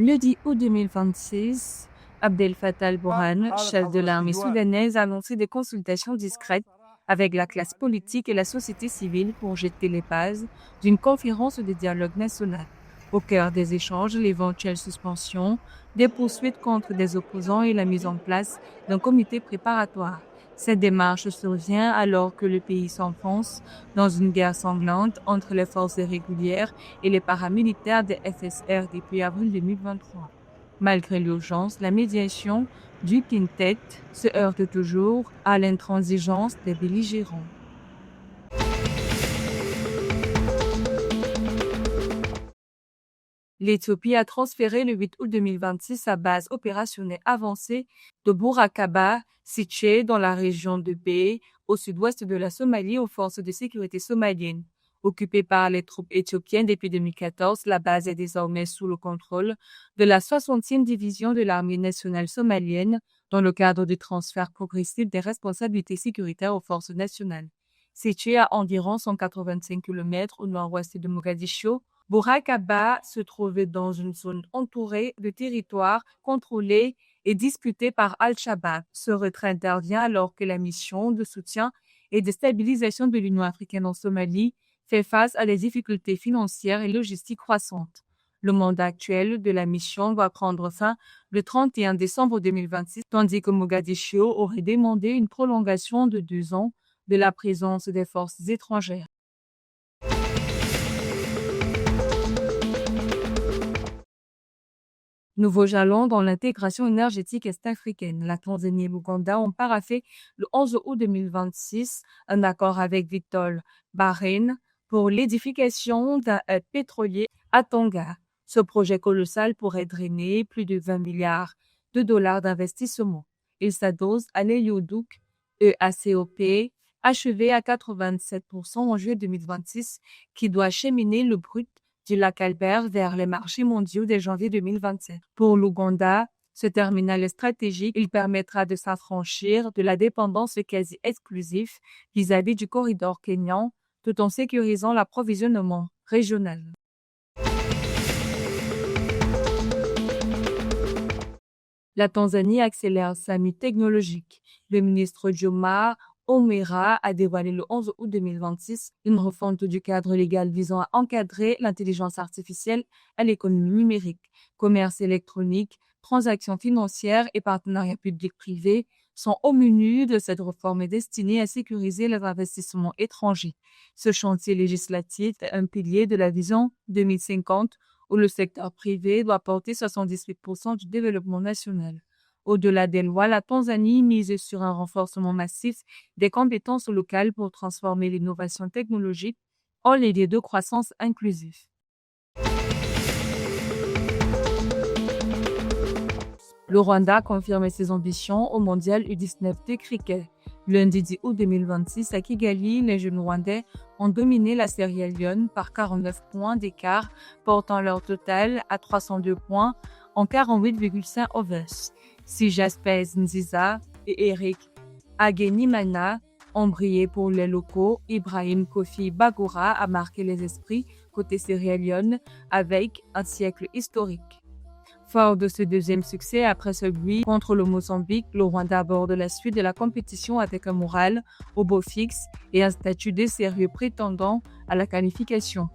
Le 10 août 2026, Abdel Fattah al-Burhan, chef de l'armée soudanaise, a annoncé des consultations discrètes avec la classe politique et la société civile pour jeter les bases d'une conférence de dialogue national. Au cœur des échanges, l'éventuelle suspension des poursuites contre des opposants et la mise en place d'un comité préparatoire. Cette démarche survient alors que le pays s'enfonce dans une guerre sanglante entre les forces régulières et les paramilitaires des FSR depuis avril 2023. Malgré l'urgence, la médiation du quintet se heurte toujours à l'intransigeance des belligérants. L'Éthiopie a transféré le 8 août 2026 sa base opérationnelle avancée de Bourakaba, située dans la région de Bay, au sud-ouest de la Somalie, aux forces de sécurité somaliennes. Occupée par les troupes éthiopiennes depuis 2014, la base est désormais sous le contrôle de la 60e division de l'armée nationale somalienne, dans le cadre du transfert progressif des responsabilités sécuritaires aux forces nationales. Située à environ 185 km au nord-ouest de Mogadiscio, Bourakaba se trouvait dans une zone entourée de territoires contrôlés et disputés par Al-Shabaab. Ce retrait intervient alors que la mission de soutien et de stabilisation de l'Union africaine en Somalie fait face à des difficultés financières et logistiques croissantes. Le mandat actuel de la mission doit prendre fin le 31 décembre 2026, tandis que Mogadiscio aurait demandé une prolongation de 2 ans de la présence des forces étrangères. Nouveau jalon dans l'intégration énergétique est-africaine. La Tanzanie et l'Ouganda ont paraphé le 11 août 2026 un accord avec Vitol, Bahreïn, pour l'édification d'un hub pétrolier à Tonga. Ce projet colossal pourrait drainer plus de 20 milliards de dollars d'investissement. Il s'adosse à l'hélioduk EACOP, achevé à 87% en juillet 2026, qui doit cheminer le brut du lac Albert vers les marchés mondiaux dès janvier 2027. Pour l'Ouganda, ce terminal est stratégique. Il permettra de s'affranchir de la dépendance quasi exclusive vis-à-vis du corridor kényan, tout en sécurisant l'approvisionnement régional. La Tanzanie accélère sa mue technologique. Le ministre Juma Omera a dévoilé le 11 août 2026 une refonte du cadre légal visant à encadrer l'intelligence artificielle à l'économie numérique. Commerce électronique, transactions financières et partenariats publics-privés sont au menu de cette réforme destinée à sécuriser les investissements étrangers. Ce chantier législatif est un pilier de la vision 2050 où le secteur privé doit porter 78% du développement national. Au-delà des lois, la Tanzanie mise sur un renforcement massif des compétences locales pour transformer l'innovation technologique en levier de croissance inclusive. Le Rwanda confirme ses ambitions au mondial U19 de cricket. Lundi 10 août 2026, à Kigali, les jeunes Rwandais ont dominé la Sierra Leone par 49 points d'écart, portant leur total à 302 points en 48,5 overs. Si Jasper Nziza et Eric Agenimana ont brillé pour les locaux, Ibrahim Kofi Bagura a marqué les esprits côté Sierra Leone avec un siècle historique. Fort de ce deuxième succès après celui contre le Mozambique, le Rwanda aborde la suite de la compétition avec un moral au beau fixe et un statut de sérieux prétendant à la qualification.